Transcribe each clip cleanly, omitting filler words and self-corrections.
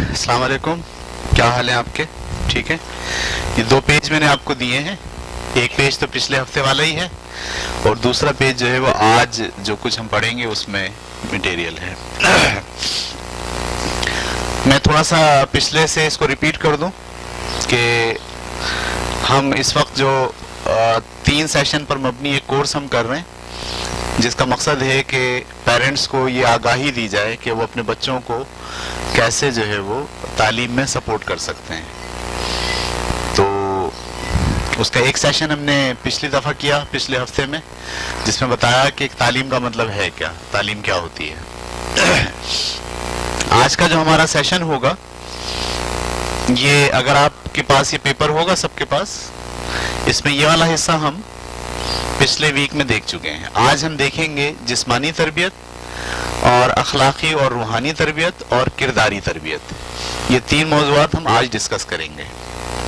السلام علیکم، کیا حال ہے آپ کے؟ ٹھیک ہے. یہ دو پیج میں نے آپ کو دیے ہیں. ایک پیج تو پچھلے ہفتے والا ہی ہے اور دوسرا پیج جو ہے وہ آج جو کچھ ہم پڑھیں گے اس میں مٹیریل ہے. میں تھوڑا سا پچھلے سے اس کو ریپیٹ کر دوں کہ ہم اس وقت جو 3 سیشن پر مبنی ایک کورس ہم کر رہے ہیں جس کا مقصد ہے کہ پیرنٹس کو یہ آگاہی دی جائے کہ وہ اپنے بچوں کو کیسے جو ہے وہ تعلیم میں سپورٹ کر سکتے ہیں. تو اس کا ایک سیشن ہم نے پچھلی دفعہ کیا پچھلے ہفتے میں، جس میں بتایا کہ ایک تعلیم کا مطلب ہے کیا، تعلیم کیا ہوتی ہے. آج کا جو ہمارا سیشن ہوگا یہ، اگر آپ کے پاس یہ پیپر ہوگا سب کے پاس، اس میں یہ والا حصہ ہم پچھلے ویک میں دیکھ چکے ہیں. آج ہم دیکھیں گے جسمانی تربیت اور اخلاقی اور روحانی تربیت اور کرداری تربیت. یہ 3 موضوعات ہم آج ڈسکس کریں گے.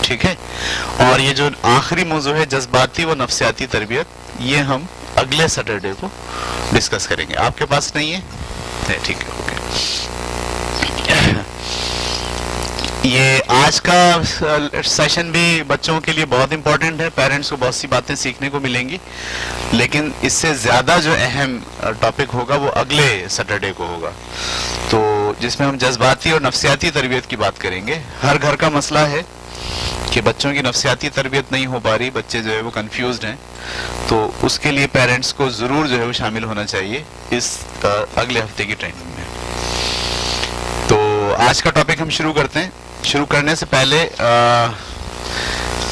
ٹھیک ہے. اور یہ جو آخری موضوع ہے جذباتی و نفسیاتی تربیت، یہ ہم اگلے سیٹرڈے کو ڈسکس کریں گے. آپ کے پاس نہیں ہے؟ ٹھیک ہے، اوکے. یہ آج کا سیشن بھی بچوں کے لیے بہت امپورٹنٹ ہے. پیرنٹس کو بہت سی باتیں سیکھنے کو ملیں گی، لیکن اس سے زیادہ جو اہم ٹاپک ہوگا وہ اگلے سیٹرڈے کو ہوگا، تو جس میں ہم جذباتی اور نفسیاتی تربیت کی بات کریں گے. ہر گھر کا مسئلہ ہے کہ بچوں کی نفسیاتی تربیت نہیں ہو پا رہی، بچے جو ہے وہ کنفیوزڈ ہیں، تو اس کے لیے پیرنٹس کو ضرور جو ہے وہ شامل ہونا چاہیے اس اگلے ہفتے کی ٹریننگ میں. تو آج کا ٹاپک ہم شروع کرتے ہیں. شروع کرنے سے پہلے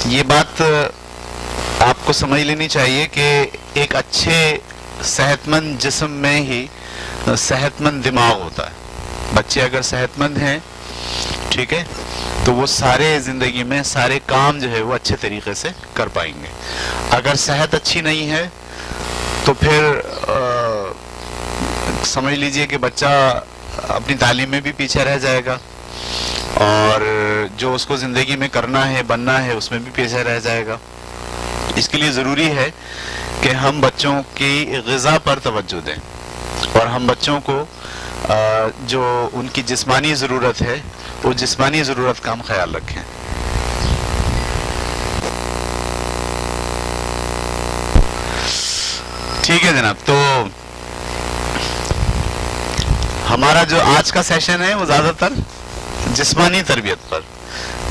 یہ بات آپ کو سمجھ لینی چاہیے کہ ایک اچھے صحت مند جسم میں ہی صحت مند دماغ ہوتا ہے. بچے اگر صحت مند ہیں، ٹھیک ہے، تو وہ سارے زندگی میں سارے کام جو ہے وہ اچھے طریقے سے کر پائیں گے. اگر صحت اچھی نہیں ہے تو پھر سمجھ لیجئے کہ بچہ اپنی تعلیم میں بھی پیچھے رہ جائے گا اور جو اس کو زندگی میں کرنا ہے، بننا ہے، اس میں بھی پیچھے رہ جائے گا. اس کے لیے ضروری ہے کہ ہم بچوں کی غذا پر توجہ دیں اور ہم بچوں کو جو ان کی جسمانی ضرورت ہے وہ جسمانی ضرورت کا ہم خیال رکھیں. ٹھیک ہے جناب. تو ہمارا جو آج کا سیشن ہے وہ زیادہ تر جسمانی تربیت پر،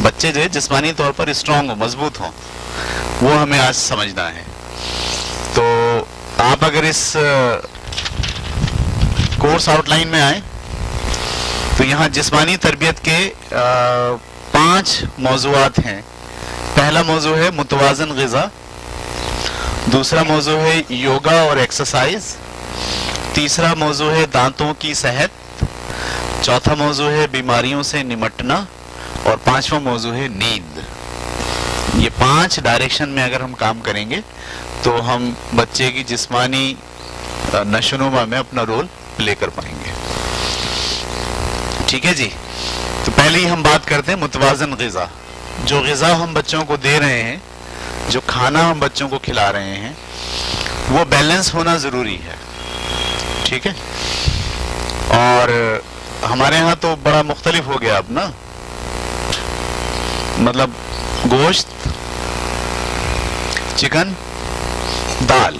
بچے جو ہے جسمانی طور پر اسٹرانگ ہوں، مضبوط ہوں، وہ ہمیں آج سمجھنا ہے. تو آپ اگر اس کورس آؤٹ لائن میں آئیں تو یہاں جسمانی تربیت کے 5 موضوعات ہیں. پہلا موضوع ہے متوازن غذا، دوسرا موضوع ہے یوگا اور ایکسرسائز، تیسرا موضوع ہے دانتوں کی صحت، چوتھا موضوع ہے بیماریوں سے نمٹنا اور 5واں موضوع ہے نیند. یہ 5 ڈائریکشن میں اگر ہم کام کریں گے تو ہم بچے کی جسمانی نشوونما میں اپنا رول پلے کر پائیں گے. ٹھیک ہے جی. تو پہلے ہی ہم بات کرتے ہیں متوازن غذا. جو غذا ہم بچوں کو دے رہے ہیں، جو کھانا ہم بچوں کو کھلا رہے ہیں، وہ بیلنس ہونا ضروری ہے. ٹھیک ہے. اور ہمارے ہاں تو بڑا مختلف ہو گیا اب نا، مطلب گوشت، چکن، دال،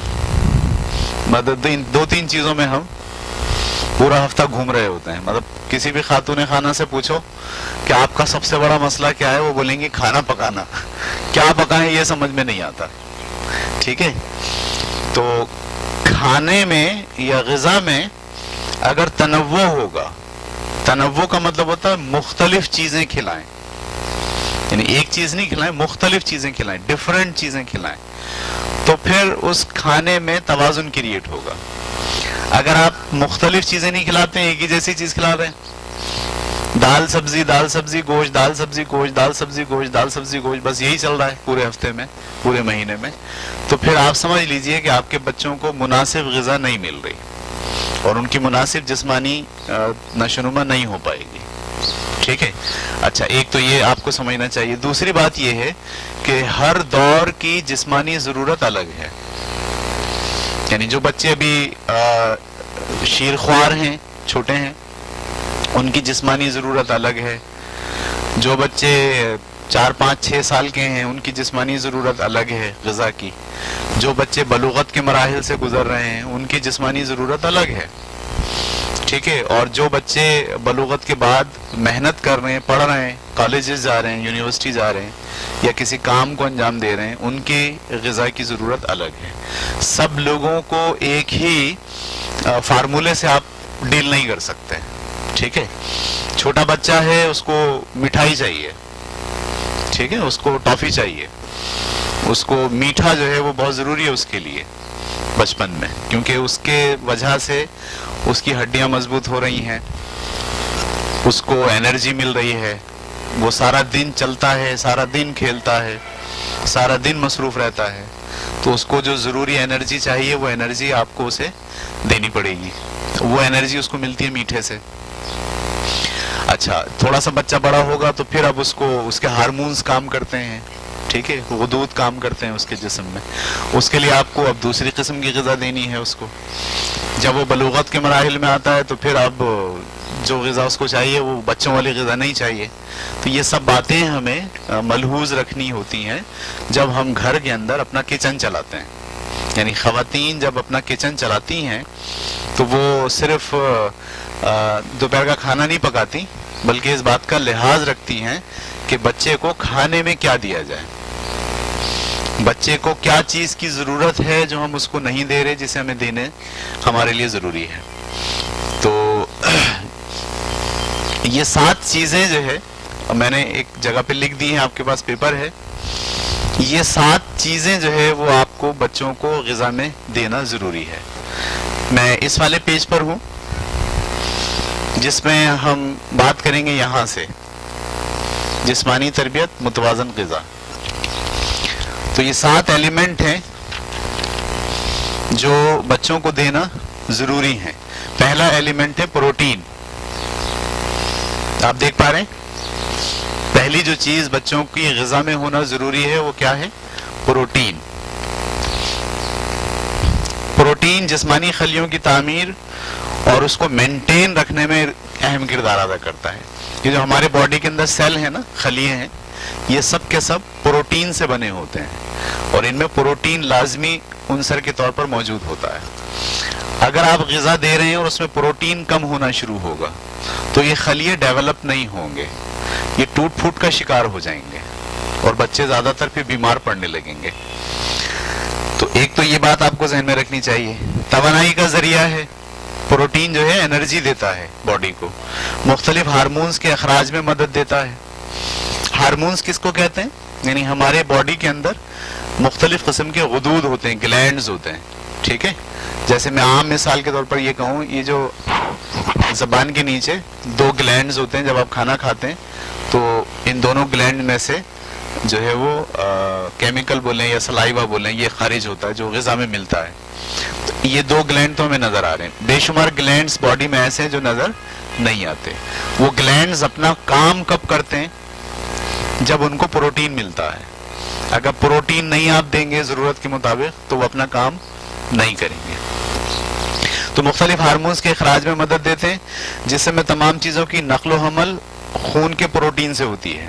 مطلب 2-3 چیزوں میں ہم پورا ہفتہ گھوم رہے ہوتے ہیں. مطلب کسی بھی خاتون خانہ سے پوچھو کہ آپ کا سب سے بڑا مسئلہ کیا ہے، وہ بولیں گے کھانا پکانا. کیا پکائیں یہ سمجھ میں نہیں آتا. ٹھیک ہے. تو کھانے میں یا غذا میں اگر تنوع ہوگا، تنوع کا مطلب ہوتا ہے مختلف چیزیں کھلائیں، یعنی ایک چیز نہیں کھلائیں، مختلف چیزیں کھلائیں، ڈفرینٹ چیزیں کھلائیں، تو پھر اس کھانے میں توازن کریٹ ہوگا. اگر آپ مختلف چیزیں نہیں کھلاتے ہیں، ایک ہی جیسی چیز کھلا رہے ہیں، دال سبزی دال سبزی گوشت، دال سبزی گوشت، دال سبزی گوشت، دال سبزی گوشت، بس یہی چل رہا ہے پورے ہفتے میں، پورے مہینے میں، تو پھر آپ سمجھ لیجئے کہ آپ کے بچوں کو مناسب غذا نہیں مل رہی اور ان کی مناسب جسمانی نشوونما نہیں ہو پائے گی. ٹھیک ہے. اچھا، ایک تو یہ آپ کو سمجھنا چاہیے. دوسری بات یہ ہے کہ ہر دور کی جسمانی ضرورت الگ ہے. یعنی جو بچے ابھی شیر خوار ہیں، چھوٹے ہیں، ان کی جسمانی ضرورت الگ ہے. جو بچے 4 5 6 سال کے ہیں ان کی جسمانی ضرورت الگ ہے غذا کی. جو بچے بلوغت کے مراحل سے گزر رہے ہیں ان کی جسمانی ضرورت الگ ہے, ٹھیک ہے. اور جو بچے بلوغت کے بعد محنت کر رہے ہیں, پڑھ رہے ہیں, کالجز جا رہے ہیں, یونیورسٹی جا رہے ہیں, یا کسی کام کو انجام دے رہے ہیں, ان کی غذا کی ضرورت الگ ہے. سب لوگوں کو ایک ہی فارمولے سے آپ ڈیل نہیں کر سکتے, ٹھیک ہے. چھوٹا بچہ ہے, اس کو مٹھائی چاہیے, ٹھیک ہے, اس کو ٹافی چاہیے, اس کو میٹھا جو ہے وہ بہت ضروری ہے اس کے لیے بچپن میں, کیونکہ اس کے وجہ سے اس کی ہڈیاں مضبوط ہو رہی ہیں, اس کو انرجی مل رہی ہے, وہ سارا دن چلتا ہے, سارا دن کھیلتا ہے, سارا دن مصروف رہتا ہے, تو اس کو جو ضروری انرجی چاہیے وہ انرجی آپ کو اسے دینی پڑے گی. وہ انرجی اس کو ملتی ہے میٹھے سے. اچھا, تھوڑا سا بچہ بڑا ہوگا تو پھر اب اس کو اس کے ہارمونز کام کرتے ہیں, ٹھیک ہے, غدود کام کرتے ہیں اس کے جسم میں. اس کے لیے آپ کو اب دوسری قسم کی غذا دینی ہے اس کو. جب وہ بلوغت کے مراحل میں آتا ہے تو پھر اب جو غذا اس کو چاہیے وہ بچوں والی غذا نہیں چاہیے. تو یہ سب باتیں ہمیں ملحوظ رکھنی ہوتی ہیں جب ہم گھر کے اندر اپنا کچن چلاتے ہیں. یعنی خواتین جب اپنا کچن چلاتی ہیں تو وہ صرف دوپہر کا کھانا نہیں پکاتی, بلکہ اس بات کا لحاظ رکھتی ہیں کہ بچے کو کھانے میں کیا دیا جائے, بچے کو کیا چیز کی ضرورت ہے جو ہم اس کو نہیں دے رہے, جسے ہمیں دینے ہمارے لیے ضروری ہے. تو یہ 7 چیزیں جو ہے میں نے ایک جگہ پہ لکھ دی ہیں, آپ کے پاس پیپر ہے. یہ 7 چیزیں جو ہے وہ آپ کو بچوں کو غذا میں دینا ضروری ہے. میں اس والے پیج پر ہوں جس میں ہم بات کریں گے یہاں سے جسمانی تربیت, متوازن غذا. تو یہ 7 ایلیمنٹ ہیں جو بچوں کو دینا ضروری ہیں. پہلا ایلیمنٹ ہے پروٹین. آپ دیکھ پا رہے ہیں پہلی جو چیز بچوں کی غذا میں ہونا ضروری ہے وہ کیا ہے؟ پروٹین. پروٹین جسمانی خلیوں کی تعمیر اور اس کو مینٹین رکھنے میں اہم کردار ادا کرتا ہے. یہ جو ہمارے باڈی کے اندر سیل ہیں نا, خلیے ہیں, یہ سب کے سب پروٹین سے بنے ہوتے ہیں اور ان میں پروٹین لازمی عنصر کے طور پر موجود ہوتا ہے. اگر آپ غذا دے رہے ہیں اور اس میں پروٹین کم ہونا شروع ہوگا تو یہ خلیے ڈیولپ نہیں ہوں گے, یہ ٹوٹ پھوٹ کا شکار ہو جائیں گے اور بچے زیادہ تر پھر بیمار پڑنے لگیں گے. تو ایک تو یہ بات آپ کو ذہن میں رکھنی چاہیے. توانائی کا ذریعہ ہے پروٹین, جو ہے انرجی دیتا ہے باڈی کو, مختلف ہارمونز کے اخراج میں مدد دیتا ہے. ہارمونز کس کو کہتے ہیں؟ یعنی ہمارے باڈی کے اندر مختلف قسم کے غدود ہوتے ہیں, گلینڈز ہوتے ہیں, ٹھیک ہے. جیسے میں عام مثال کے طور پر یہ کہوں, یہ جو زبان کے نیچے 2 گلینڈز ہوتے ہیں, جب آپ کھانا کھاتے ہیں تو ان دونوں گلینڈ میں سے جو ہے وہ کیمیکل بولیں یا سلائیوا بولیں, یہ خارج ہوتا ہے جو غذا میں ملتا ہے. تو یہ 2 گلینڈ تو ہمیں نظر آ رہے ہیں. بے شمار گلینڈز باڈی میں ایسے ہیں جو نظر نہیں آتے. وہ گلینڈز اپنا کام کب کرتے ہیں؟ جب ان کو پروٹین ملتا ہے. اگر پروٹین نہیں آپ دیں گے ضرورت کے مطابق تو وہ اپنا کام نہیں کریں گے. تو مختلف ہارمونز کے اخراج میں مدد دیتے ہیں, جس میں تمام چیزوں کی نقل و حمل خون کے پروٹین سے ہوتی ہے.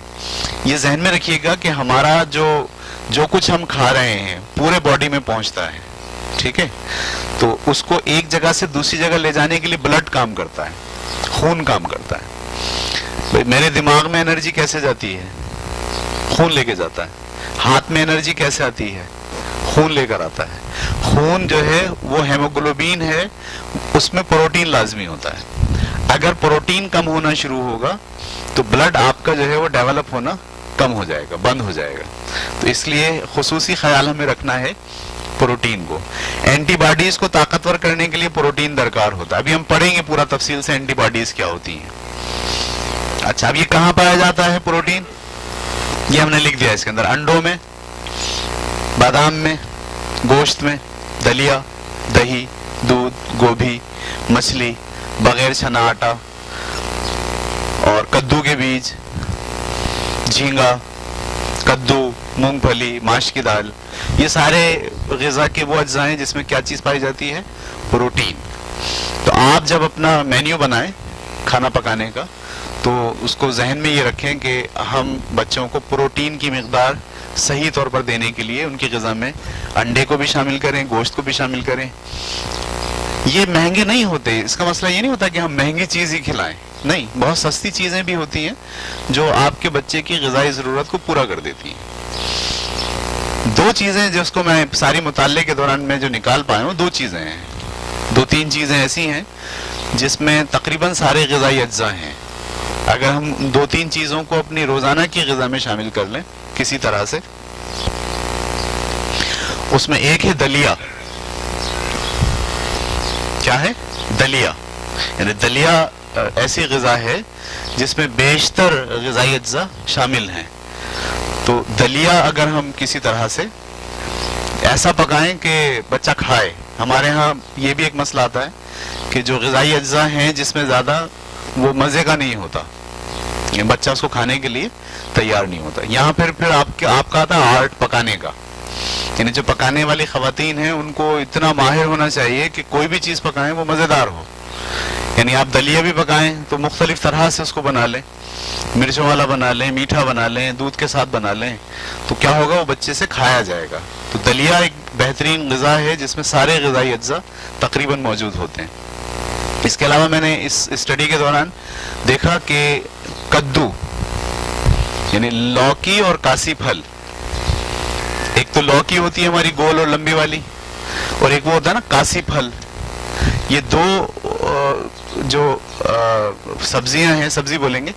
یہ ذہن میں رکھیے گا کہ ہمارا جو کچھ ہم کھا رہے ہیں پورے باڈی میں پہنچتا ہے, ٹھیک ہے. تو اس کو ایک جگہ سے دوسری جگہ لے جانے کے لیے بلڈ کام کرتا ہے, خون کام کرتا ہے. میرے دماغ میں انرجی کیسے جاتی ہے؟ خون لے کے جاتا ہے. ہاتھ میں انرجی کیسے آتی ہے؟ خون لے کر آتا ہے. خون جو ہے وہ ہیموگلوبین ہے, اس میں پروٹین لازمی ہوتا ہے. اگر پروٹین کم ہونا شروع ہوگا تو بلڈ آپ کا جو ہے وہ ڈیولپ ہونا کم ہو جائے گا, بند ہو جائے گا. تو اس لیے خصوصی خیال ہمیں رکھنا ہے پروٹین کو. اینٹی باڈیز کو طاقتور کرنے کے لیے پروٹین درکار ہوتا ہے. ابھی ہم پڑھیں گے پورا تفصیل سے اینٹی باڈیز کیا ہوتی ہیں. اچھا, اب یہ کہاں پایا جاتا ہے پروٹین؟ یہ ہم نے لکھ دیا اس کے اندر. انڈوں میں, بادام میں, گوشت میں, دلیا, دہی, دودھ, گوبھی, مچھلی, بغیر چھنا آٹا اور کدو کے بیج, جھینگا, کدو, مونگ پھلی, ماش کی دال, یہ سارے غذا کے وہ اجزاء ہیں جس میں کیا چیز پائی جاتی ہے؟ پروٹین. تو آپ جب اپنا مینیو بنائیں کھانا پکانے کا تو اس کو ذہن میں یہ رکھیں کہ ہم بچوں کو پروٹین کی مقدار صحیح طور پر دینے کے لیے ان کی غذا میں انڈے کو بھی شامل کریں، گوشت کو بھی شامل کریں. یہ مہنگے نہیں ہوتے، اس کا مسئلہ یہ نہیں ہوتا کہ ہم مہنگی چیز ہی کھلائیں، نہیں، بہت سستی چیزیں بھی ہوتی ہیں جو آپ کے بچے کی غذائی ضرورت کو پورا کر دیتی ہیں. 2 چیزیں جس کو میں ساری مطالعے کے دوران میں جو نکال پایا ہوں، 2 چیزیں ہیں، 2-3 چیزیں ایسی ہیں جس میں تقریباً سارے غذائی اجزاء ہیں. اگر ہم 2-3 چیزوں کو اپنی روزانہ کی غذا میں شامل کر لیں کسی طرح سے، اس میں ایک ہے دلیا. کیا ہے؟ دلیا. یعنی دلیا ایسی غذا ہے جس میں بیشتر غذائی اجزاء شامل ہیں. تو دلیا اگر ہم کسی طرح سے ایسا پکائیں کہ بچہ کھائے. ہمارے ہاں یہ بھی ایک مسئلہ آتا ہے کہ جو غذائی اجزاء ہیں جس میں زیادہ وہ مزے کا نہیں ہوتا، بچہ اس کو کھانے کے لیے تیار نہیں ہوتا. یہاں پھر آپ کا آتا ہے آرٹ پکانے کا. یعنی جو پکانے والی خواتین ہیں ان کو اتنا ماہر ہونا چاہیے کہ کوئی بھی چیز پکائیں وہ مزیدار ہو. یعنی آپ دلیا بھی پکائیں تو مختلف طرح سے اس کو بنا لیں، مرچوں والا بنا لیں، میٹھا بنا لیں، دودھ کے ساتھ بنا لیں، تو کیا ہوگا، وہ بچے سے کھایا جائے گا. تو دلیا ایک بہترین غذا ہے جس میں سارے غذائی اجزاء تقریباً موجود ہوتے ہیں. اس کے علاوہ میں نے اس اسٹڈی کے دوران دیکھا کہ کدو یعنی لوکی اور کاسی پھل، ایک تو لوکی ہوتی ہے ہماری گول اور لمبی والی، اور ایک وہ ہوتا ہے نا کاسی پھل. یہ 2 جو سبزیاں ہیں، سبزی بولیں گے،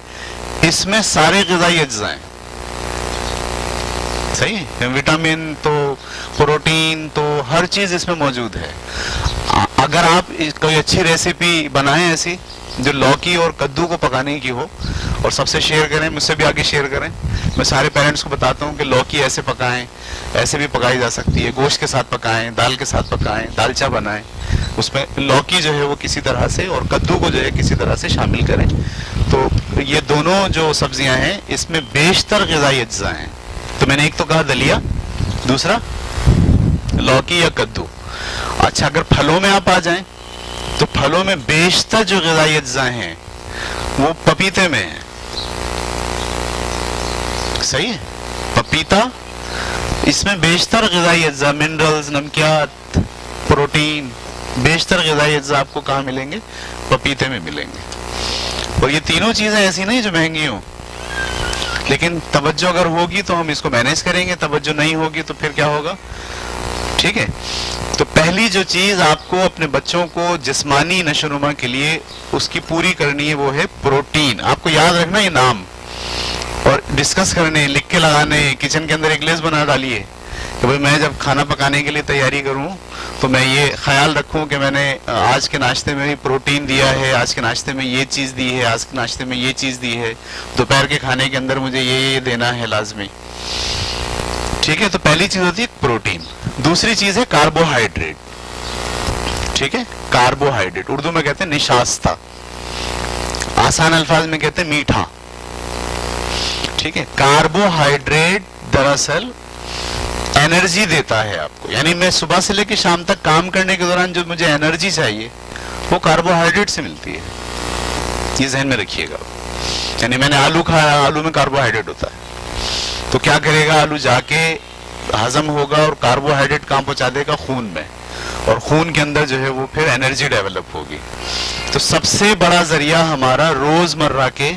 اس میں سارے غذائی اجزاء ہیں. صحیح ہے، وٹامن تو پروٹین تو ہر چیز اس میں موجود ہے. اگر آپ کوئی اچھی ریسیپی بنائیں ایسی جو لوکی اور کدو کو پکانے کی ہو اور سب سے شیئر کریں، مجھ سے بھی آگے شیئر کریں. میں سارے پیرنٹس کو بتاتا ہوں کہ لوکی ایسے پکائیں، ایسے بھی پکائی جا سکتی ہے، گوشت کے ساتھ پکائیں، دال کے ساتھ پکائیں، دالچا بنائیں، اس میں لوکی جو ہے وہ کسی طرح سے اور کدو کو جو ہے کسی طرح سے شامل کریں. تو یہ دونوں جو سبزیاں ہیں اس میں بیشتر غذائی اجزاء ہیں. تو میں نے ایک تو کہا دلیا، دوسرا لوکی یا کدو. اچھا، اگر پھلوں میں آپ آ جائیں تو پھلوں میں بیشتر جو غذائی اجزاء ہیں وہ پپیتے میں ہیں. صحیح ہے، پپیتا، اس میں بیشتر غذائی اجزاء، منرلز، نمکیات، پروٹین، بیشتر غذائی اجزاء آپ کو کہاں ملیں گے؟ پپیتے میں ملیں گے. اور یہ تینوں چیزیں ایسی نہیں جو مہنگی ہوں، لیکن توجہ اگر ہوگی تو ہم اس کو مینیج کریں گے، توجہ نہیں ہوگی تو پھر کیا ہوگا؟ ٹھیک ہے. تو پہلی جو چیز آپ کو اپنے بچوں کو جسمانی نشو و نما کے لیے اس کی پوری کرنی ہے وہ ہے پروٹین. آپ کو یاد رکھنا یہ نام، اور ڈسکس کرنے، لکھ کے لگانے، کچن کے اندر ایک لسٹ بنا ڈالیے کہ بھئی میں جب کھانا پکانے کے لیے تیاری کروں تو میں یہ خیال رکھوں کہ میں نے آج کے ناشتے میں بھی پروٹین دیا ہے، آج کے ناشتے میں یہ چیز دی ہے، آج کے ناشتے میں یہ چیز دی ہے، دوپہر کے کھانے کے اندر مجھے یہ دینا ہے لازمی. ٹھیک ہے. تو پہلی چیز ہوتی ہے پروٹین. دوسری چیز ہے کاربوہائیڈریٹ. ٹھیک ہے، کاربوہائیڈریٹ اردو میں کہتے ہیں نشاستہ، آسان الفاظ میں کہتے ہیں میٹھا. ٹھیک ہے. کاربوہائیڈریٹ دراصل انرجی دیتا ہے آپ کو. یعنی میں صبح سے لے کے شام تک کام کرنے کے دوران جو مجھے انرجی چاہیے وہ کاربوہائیڈریٹ سے ملتی ہے. یہ ذہن میں رکھیے گا. یعنی میں نے آلو کھایا، آلو میں کاربوہائیڈریٹ ہوتا ہے، تو کیا کرے گا، آلو جا کے ہضم ہوگا اور کاربوہائیڈریٹ کہاں پہنچا دے گا؟ خون میں، اور خون کے اندر جو ہے وہ پھر انرجی ڈیولپ ہوگی. تو سب سے بڑا ذریعہ ہمارا روزمرہ کے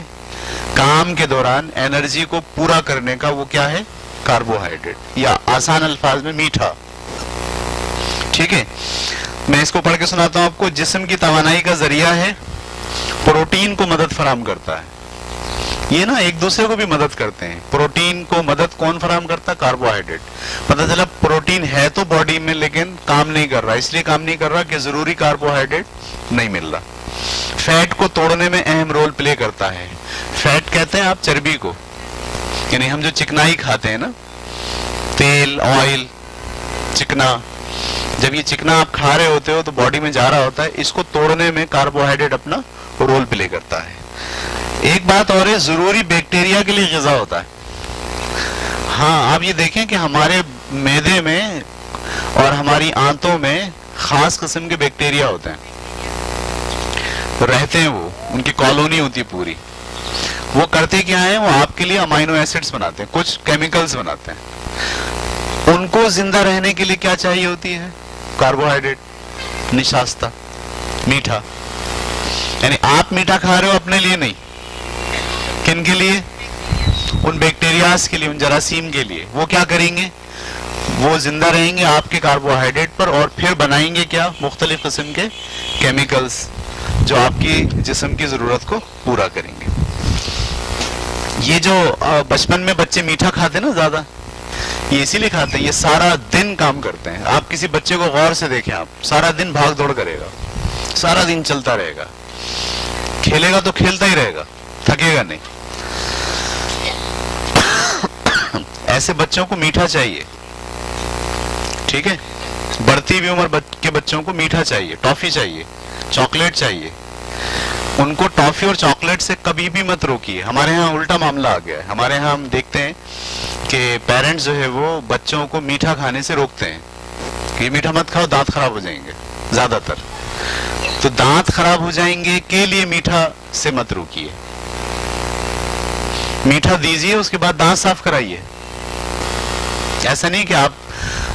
کام کے دوران انرجی کو پورا کرنے کا وہ کیا ہے؟ کاربوہائیڈریٹ، یا آسان الفاظ میں میٹھا. ٹھیک ہے. میں اس کو پڑھ کے سناتا ہوں آپ کو. جسم کی توانائی کا ذریعہ ہے، پروٹین کو مدد فراہم کرتا ہے. یہ نا ایک دوسرے کو بھی مدد کرتے ہیں. پروٹین کو مدد کون فراہم کرتا ہے؟ کاربوہائیڈریٹ. پتہ چلا پروٹین ہے تو باڈی میں لیکن کام نہیں کر رہا. اس لیے کام نہیں کر رہا کہ ضروری کاربوہائیڈریٹ نہیں مل رہا. فیٹ کو توڑنے میں اہم رول پلے کرتا ہے. فیٹ کہتے ہیں آپ چربی کو، یعنی ہم جو چکنائی کھاتے ہیں نا، تیل، آئل، چکنا، جب یہ چکنا آپ کھا رہے ہوتے ہو تو باڈی میں جا رہا ہوتا ہے، اس کو توڑنے میں کاربوہائیڈریٹ اپنا رول پلے کرتا ہے. ایک بات اور ہے، ضروری بیکٹیریا کے لیے غذا ہوتا ہے. ہاں، آپ یہ دیکھیں کہ ہمارے معدے میں اور ہماری آنتوں میں خاص قسم کے بیکٹیریا ہوتے ہیں، رہتے ہیں، وہ ان کی کالونی ہوتی ہے پوری. وہ کرتے کیا ہیں, وہ آپ کے لیے امائنو ایسڈز بناتے ہیں, کچھ کیمیکلز بناتے ہیں. ان کو زندہ رہنے کے لیے کیا چاہیے ہوتی ہے؟ کاربوہائیڈریٹ, نشاستہ, میٹھا. یعنی آپ میٹھا کھا رہے ہو اپنے لیے نہیں, کن کے لیے؟ ان بیکٹیریاز کے لیے, ان جراثیم کے لیے. وہ کیا کریں گے؟ وہ زندہ رہیں گے آپ کے کاربوہائیڈریٹ پر, اور پھر بنائیں گے کیا؟ مختلف قسم کے کیمیکلز جو آپ کی جسم کی ضرورت کو پورا کریں گے. یہ جو بچپن میں بچے میٹھا کھاتے ہیں نا زیادہ, یہ اسی لیے کھاتے ہیں, یہ سارا دن کام کرتے ہیں. آپ کسی بچے کو غور سے دیکھیں, آپ سارا دن بھاگ دوڑ کرے گا, سارا دن چلتا رہے گا, کھیلے گا تو کھیلتا ہی رہے گا, تھکے گا نہیں. ایسے بچوں کو میٹھا چاہیے, ٹھیک ہے. بڑھتی ہوئی عمر کے بچوں کو میٹھا چاہیے, ٹافی چاہیے, چاکلیٹ چاہیے. ان کو ٹافی اور چاکلیٹ سے کبھی بھی مت روکیے. ہمارے ہاں الٹا معاملہ آ گیا ہے. ہمارے ہاں ہم دیکھتے ہیں کہ پیرنٹس جو ہے وہ بچوں کو میٹھا کھانے سے روکتے ہیں کہ یہ میٹھا مت کھاؤ, دانت خراب ہو جائیں گے. زیادہ تر تو دانت خراب ہو جائیں گے کے لیے میٹھا سے مت روکیے. میٹھا دیجیے, اس کے بعد دانت صاف کرائیے. ایسا نہیں کہ آپ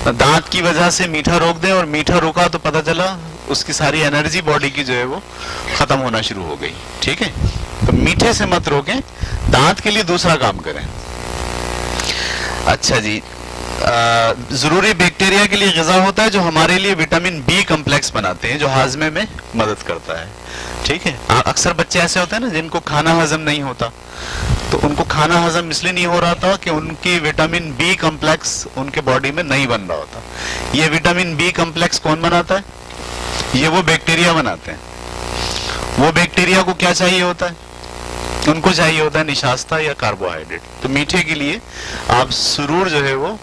دانت کی وجہ سے میٹھا روک دیں, اور میٹھا روکا تو پتہ چلا اس کی ساری انرجی باڈی کی جو ہے وہ ختم ہونا شروع ہو گئی. ٹھیک ہے, تو میٹھے سے مت روکیں, دانت کے لیے دوسرا کام کریں. اچھا جی, ضروری بیکٹیریا کے لیے غذا ہوتا ہے جو ہمارے لیے وٹامن بی کمپلیکس بناتے ہیں, جو ہاضمے میں مدد کرتا ہے. ٹھیک ہے, اکثر بچے ایسے ہوتے ہیں نا جن کو کھانا ہضم نہیں ہوتا, تو ان کو کھانا ہضم اس لیے نہیں ہو رہا تھا کہ ان کی وٹامن بی کمپلیکس ان کے باڈی میں نہیں بن رہا ہوتا. یہ وٹامن بی کمپلیکس کون بناتا ہے؟ یہ وہ بیکٹیریا بناتے ہیں. وہ بیکٹیریا کو کیا چاہیے ہوتا ہے؟ ان کو چاہیے ہوتا ہے نشاستہ یا کاربوہائیڈریٹ. تو میٹھے کے لیے آپ ضرور جو ہے وہ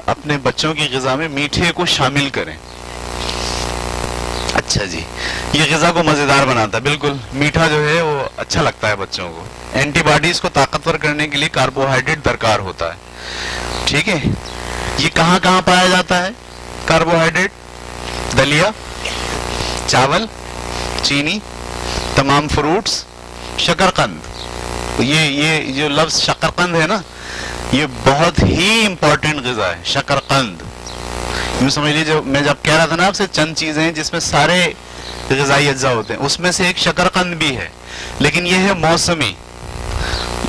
اپنے بچوں کی غذا میں میٹھے کو شامل کریں. اچھا جی, یہ غذا کو مزیدار بناتا ہے. بالکل, میٹھا جو ہے وہ اچھا لگتا ہے بچوں کو. اینٹی باڈیز کو طاقتور کرنے کے لیے کاربوہائیڈریٹ درکار ہوتا ہے. ٹھیک ہے, یہ کہاں کہاں پایا جاتا ہے کاربوہائیڈریٹ؟ دلیا, چاول, چینی, تمام فروٹس, شکرقند. یہ جو لفظ شکرقند ہے نا, یہ بہت ہی امپورٹنٹ غذا ہے. شکرقند یوں سمجھ لیجیے, میں جب کہہ رہا تھا نا آپ سے چند چیزیں ہیں جس میں سارے غذائی اجزاء ہوتے ہیں, اس میں سے ایک شکرقند بھی ہے. لیکن یہ ہے موسمی,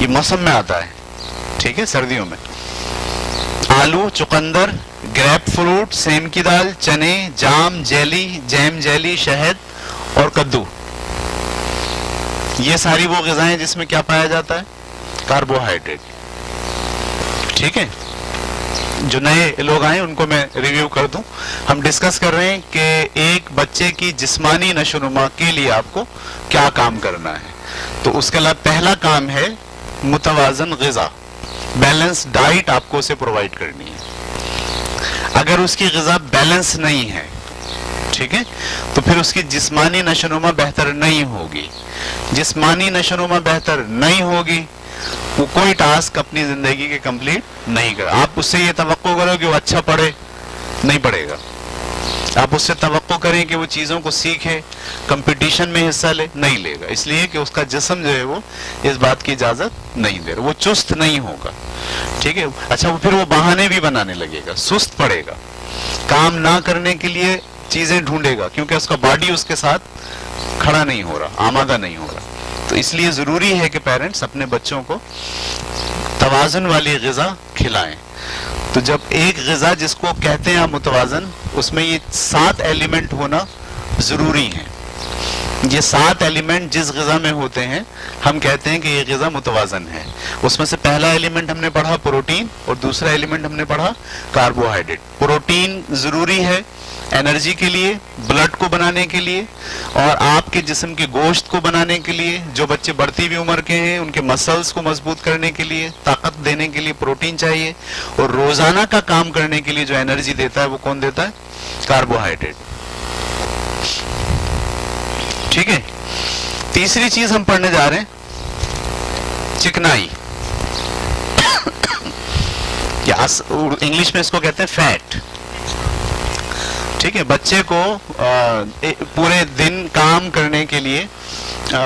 یہ موسم میں آتا ہے. ٹھیک ہے, سردیوں میں. آلو, چقندر, گریپ فروٹ, سیم کی دال, چنے, جام جیلی, جیم جیلی, شہد اور کدو, یہ ساری وہ غذائیں جس میں کیا پایا جاتا ہے؟ کاربوہائیڈریٹ. ٹھیک ہے, جو نئے لوگ آئے ان کو میں ریویو کر دوں. ہم ڈسکس کر رہے ہیں کہ ایک بچے کی جسمانی نشو و نما کے لیے آپ کو کیا کام کرنا ہے. تو اس کے علاوہ پہلا کام ہے متوازن غذا, بیلنس ڈائٹ آپ کو اسے پرووائڈ کرنی ہے. اگر اس کی غذا بیلنس نہیں ہے, ٹھیک ہے, تو پھر اس کی جسمانی نشو و نما بہتر نہیں ہوگی. جسمانی نشو و نما بہتر نہیں ہوگی, وہ کوئی ٹاسک اپنی زندگی کے کمپلیٹ نہیں کرے. آپ اس سے یہ توقع کرو کہ وہ اچھا پڑھے, نہیں پڑھے گا. آپ اس سے توقع کریں کہ وہ چیزوں کو سیکھے, کمپٹیشن میں حصہ لے, نہیں لے گا. اس لیے کہ اس کا جسم جو ہے وہ اس بات کی اجازت نہیں دے رہا, وہ چست نہیں ہوگا. ٹھیک ہے, اچھا, وہ پھر وہ بہانے بھی بنانے لگے گا, سست پڑے گا, کام نہ کرنے کے لیے چیزیں ڈھونڈے گا, کیونکہ اس کا باڈی اس کے ساتھ کھڑا نہیں ہو رہا, آمادہ نہیں ہو رہا. تو اس لیے ضروری ہے کہ پیرنٹس اپنے بچوں کو توازن والی غذا کھلائیں. تو جب ایک غذا جس کو کہتے ہیں متوازن, اس میں یہ 7 ایلیمنٹ ہونا ضروری ہیں. یہ 7 ایلیمنٹ جس غذا میں ہوتے ہیں ہم کہتے ہیں کہ یہ غذا متوازن ہے. اس میں سے پہلا ایلیمنٹ ہم نے پڑھا پروٹین, اور دوسرا ایلیمنٹ ہم نے پڑھا کاربوہائیڈریٹ. پروٹین ضروری ہے انرجی کے لیے, بلڈ کو بنانے کے لیے, اور آپ کے جسم کے گوشت کو بنانے کے لیے. جو بچے بڑھتی ہوئی عمر کے ہیں ان کے مسلز کو مضبوط کرنے کے لیے, طاقت دینے کے لیے پروٹین چاہیے. اور روزانہ کا کام کرنے کے لیے جو انرجی دیتا ہے وہ کون دیتا ہے؟ کاربوہائیڈریٹ. ٹھیک ہے, تیسری چیز ہم پڑھنے جا رہے ہیں چکنائی, یا انگلش میں اس کو کہتے ہیں فیٹ. ٹھیک ہے, بچے کو پورے دن کام کرنے کے لیے